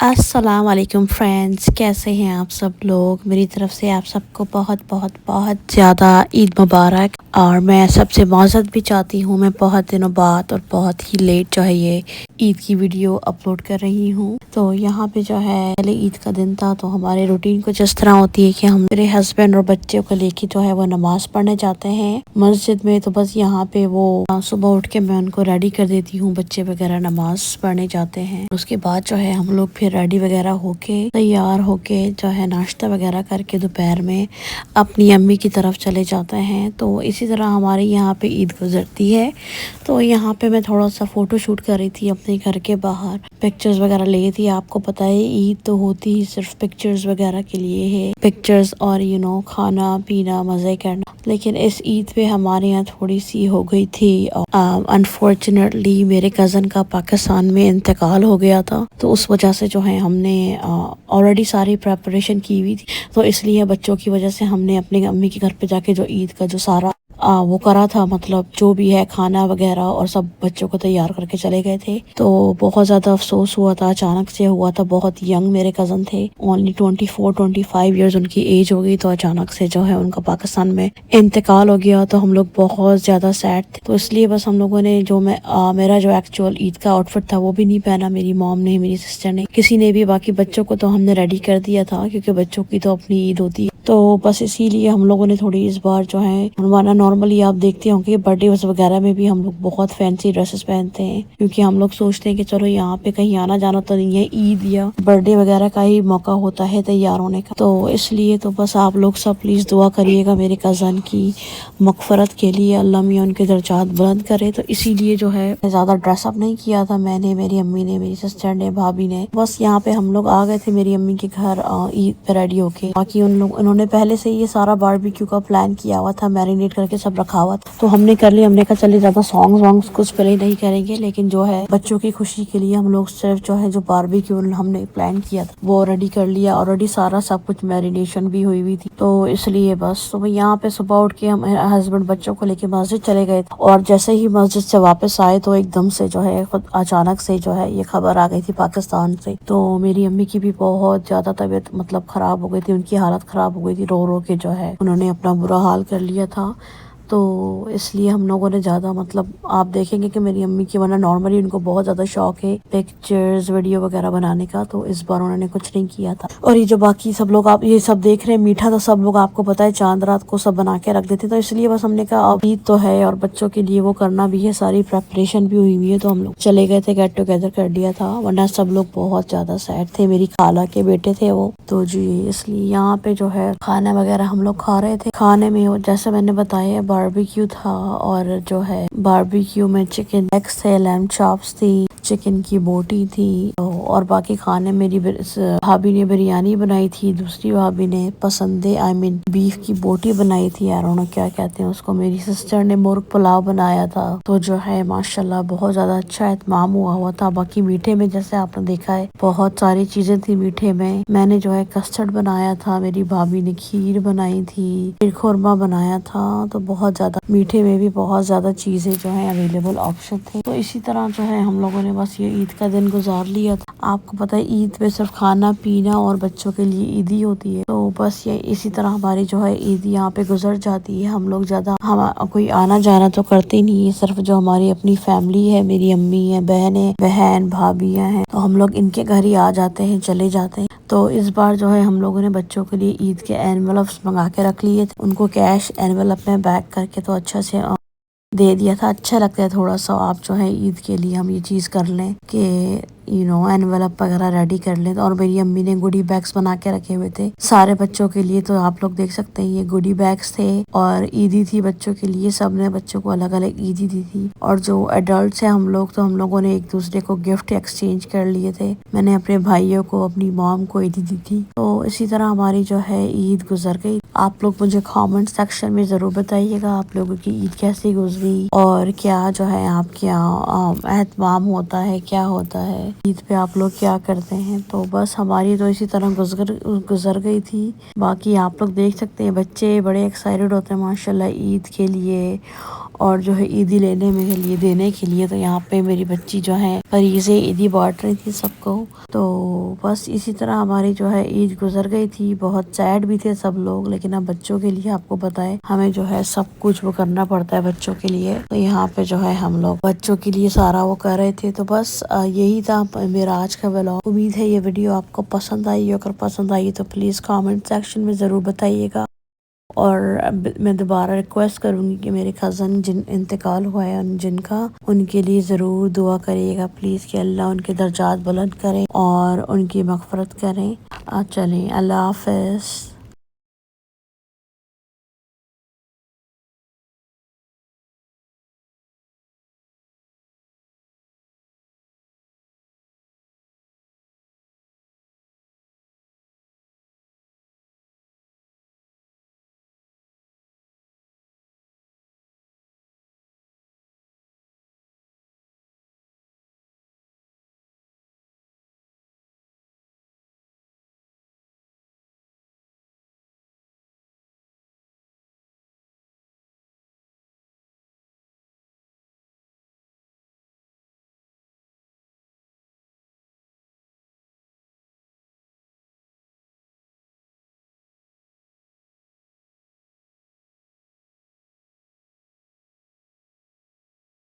अस्सलाम वालेकुम फ्रेंड्स, कैसे हैं आप सब लोग। मेरी तरफ से आप सबको बहुत बहुत बहुत ज़्यादा ईद मुबारक। और मैं सबसे माज़रत भी चाहती हूँ, मैं बहुत दिनों बाद और बहुत ही लेट जो है ये ईद की वीडियो अपलोड कर रही हूँ। तो यहाँ पे जो है पहले ईद का दिन था, तो हमारे रूटीन कुछ इस तरह होती है कि हम मेरे हस्बैंड और बच्चे को लेके जो है वो नमाज पढ़ने जाते हैं मस्जिद में। तो बस यहाँ पे वो सुबह उठ के मैं उनको रेडी कर देती हूँ, बच्चे वगैरह नमाज पढ़ने जाते हैं। उसके बाद जो है हम लोग फिर रेडी वगैरह होके तैयार होके जो है नाश्ता वगैरह करके दोपहर में अपनी अम्मी की तरफ चले जाते हैं। तो इसी तरह हमारे यहाँ पे ईद गुजरती है। तो यहाँ पे मैं थोड़ा सा फ़ोटो शूट कर रही थी अपने घर के बाहर, पिक्चर्स वगैरह ले रही थी। आपको पता है ईद तो होती ही सिर्फ पिक्चर्स वगैरह के लिए है, पिक्चर्स और खाना पीना मज़े करना। लेकिन इस ईद पे हमारे यहाँ थोड़ी सी हो गई थी, अनफॉर्चुनेटली मेरे कज़न का पाकिस्तान में इंतकाल हो गया था। तो उस वजह से जो है हमने ऑलरेडी सारी प्रेपरेशन की हुई थी, तो इसलिए बच्चों की वजह से हमने अपने अम्मी के घर पे जाके जो ईद का जो सारा वो करा था, मतलब जो भी है खाना वगैरह और सब बच्चों को तैयार करके चले गए थे। तो बहुत ज़्यादा अफसोस हुआ था, अचानक से हुआ था। बहुत यंग मेरे कज़न थे, ओनली 24-25 ईयर्स उनकी एज हो गई। तो अचानक से जो है उनका पाकिस्तान में इंतकाल हो गया। तो हम लोग बहुत ज़्यादा सैड थे। तो इसलिए बस हम लोगों ने मेरा जो एक्चुअल ईद का आउटफिट था वो भी नहीं पहना, मेरी मॉम ने, मेरी सिस्टर ने, किसी ने भी। बाकी बच्चों को तो हमने रेडी कर दिया था, क्योंकि बच्चों की तो अपनी ईद होती है। तो बस इसीलिए हम लोगों ने थोड़ी इस बार जो है हमारा नॉर्मली आप देखते होंगे बर्थडे वगैरह में भी हम लोग बहुत फैंसी ड्रेसेस पहनते हैं, क्योंकि हम लोग सोचते हैं कि चलो यहाँ पे कहीं आना जाना तो नहीं है, ईद या बर्थडे वगैरह का ही मौका होता है तैयार होने का। तो इसलिए तो बस आप लोग सब प्लीज़ दुआ करिएगा मेरे कज़न की मगफरत के लिए, अल्लाह मियाँ उनके दर्जात बुलंद करे। तो इसीलिए जो है ज़्यादा ड्रेसअप नहीं किया था मैंने, मेरी अम्मी ने, मेरी सिस्टर ने, भाभी ने। बस यहाँ पे हम लोग आ गए थे मेरी अम्मी के घर ईद पे रेडी होके। बाकी उन्होंने पहले से ये सारा बारबेक्यू का प्लान किया हुआ था, मैरिनेट करके सब रखा हुआ था। तो हमने कर लिया। हमने कहा चलिए ज़्यादा सॉन्ग्स वॉन्ग्स कुछ प्ले नहीं करेंगे, लेकिन जो है बच्चों की खुशी के लिए हम लोग सिर्फ जो है जो बारबेक्यू हमने प्लान किया था वो रेडी कर लिया। ऑलरेडी सारा सब कुछ मैरिनेशन भी हुई थी। तो इसलिए बस तो यहाँ पे सुबह उठ के हम हस्बैंड बच्चों को लेके मस्जिद चले गए थे। और जैसे ही मस्जिद से वापस आए तो एकदम से जो है खुद अचानक से जो है ये खबर आ गई थी पाकिस्तान से। तो मेरी अम्मी की भी बहुत ज़्यादा तबीयत मतलब ख़राब हो गई थी, उनकी हालत ख़राब हो गई थी। रो रो के जो है उन्होंने अपना बुरा हाल कर लिया था। तो इसलिए हम लोगों ने ज़्यादा मतलब आप देखेंगे कि मेरी अम्मी की, वरना नॉर्मली उनको बहुत ज़्यादा शौक है पिक्चर्स वीडियो वगैरह बनाने का, तो इस बार उन्होंने कुछ नहीं किया था। और ये जो बाकी सब लोग आप ये सब देख रहे हैं मीठा, तो सब लोग आपको पता है चांद रात को सब बना के रख देते। तो इसलिए बस हमने कहा अब ईद तो है और बच्चों के लिए वो करना भी है, सारी प्रेपरेशन भी हुई है। तो हम लोग चले गए थे, गेट टुगेदर कर लिया था, वरना सब लोग बहुत ज़्यादा सैड थे। मेरी खाला के बेटे थे वो, तो जी इसलिए यहाँ पे जो है खाना वगैरह हम लोग खा रहे थे। खाने में जैसे मैंने बताया बारबेक्यू था, और जो है बारबेक्यू में चिकन लेग्स थे, लैम्ब चॉप्स थी, चिकन की बोटी थी। और बाकी खाने मेरी भाभी ने बिरयानी बनाई थी, दूसरी भाभी ने पसंदे बीफ की बोटी बनाई थी, यार क्या कहते हैं उसको। मेरी सिस्टर ने मुर्ग पुलाव बनाया था। तो जो है माशाल्लाह बहुत ज्यादा अच्छा एहतमाम हुआ था। बाकी मीठे में जैसे आपने देखा है बहुत सारी चीजें थी मीठे में। मैंने जो है कस्टर्ड बनाया था, मेरी भाभी ने खीर बनाई थी, फिर खुरमा बनाया था। तो बहुत ज्यादा मीठे में भी बहुत ज्यादा चीजें जो है अवेलेबल ऑप्शन थे। तो इसी तरह जो है हम लोगों ने बस ये ईद का दिन गुजार लिया था। आपको पता है ईद पे सिर्फ खाना पीना और बच्चों के लिए ईद ही होती है। तो बस ये इसी तरह हमारी जो है ईद यहाँ पे गुजर जाती है। हम लोग ज्यादा हम कोई आना जाना तो करते नहीं है, सिर्फ जो हमारी अपनी फैमिली है, मेरी अम्मी है, बहन भाभियाँ हैं, तो हम लोग इनके घर ही आ जाते हैं, चले जाते हैं। तो इस बार जो है हम लोगों ने बच्चों के लिए ईद के एनवेलप्स मंगा के रख लिए थे, उनको कैश एनवेलप में पैक करके तो अच्छा से दे दिया था। अच्छा लगता है थोड़ा सा आप जो है ईद के लिए हम ये चीज़ कर लें कि एनवेलप वगैरह रेडी कर लें। और मेरी अम्मी ने गुडी बैग्स बना के रखे हुए थे सारे बच्चों के लिए। तो आप लोग देख सकते हैं ये गुडी बैग्स थे और ईदी थी बच्चों के लिए। सब ने बच्चों को अलग अलग ईदी दी थी। और जो एडल्ट है हम लोग, तो हम लोगों ने एक दूसरे को गिफ्ट एक्सचेंज कर लिए थे। मैंने अपने भाइयों को, अपनी मॉम को ईदी दी थी। तो इसी तरह हमारी जो है ईद गुजर गई। आप लोग मुझे कमेंट सेक्शन में ज़रूर बताइएगा आप लोगों की ईद कैसी गुजरी, और क्या जो है आपके यहाँ एहतमाम होता है, क्या होता है ईद पे, आप लोग क्या करते हैं। तो बस हमारी तो इसी तरह गुजर गई थी। बाकी आप लोग देख सकते हैं बच्चे बड़े एक्साइटेड होते हैं माशाल्लाह ईद के लिए। اور جو ہے عیدی دینے کے لیے تو یہاں پہ میری بچی جو ہے فریضے عیدی بانٹ رہی تھی سب کو. تو بس اسی طرح ہماری جو ہے عید گزر گئی تھی. بہت سیڈ بھی تھے سب لوگ، لیکن اب بچوں کے لیے آپ کو بتائیں ہمیں جو ہے سب کچھ وہ کرنا پڑتا ہے بچوں کے لیے. تو یہاں پہ جو ہے ہم لوگ بچوں کے لیے سارا وہ کر رہے تھے. تو بس یہی تھا میرا آج کا ولاگ. امید ہے یہ ویڈیو آپ کو پسند آئی. اگر پسند آئی تو پلیز کامنٹ سیکشن میں ضرور بتائیے گا. اور میں دوبارہ ریکویسٹ کروں گی کہ میرے کزن جن انتقال ہوا ہے جن کا، ان کے لیے ضرور دعا کریے گا پلیز، کہ اللہ ان کے درجات بلند کریں اور ان کی مغفرت کریں. چلیں، اللہ حافظ.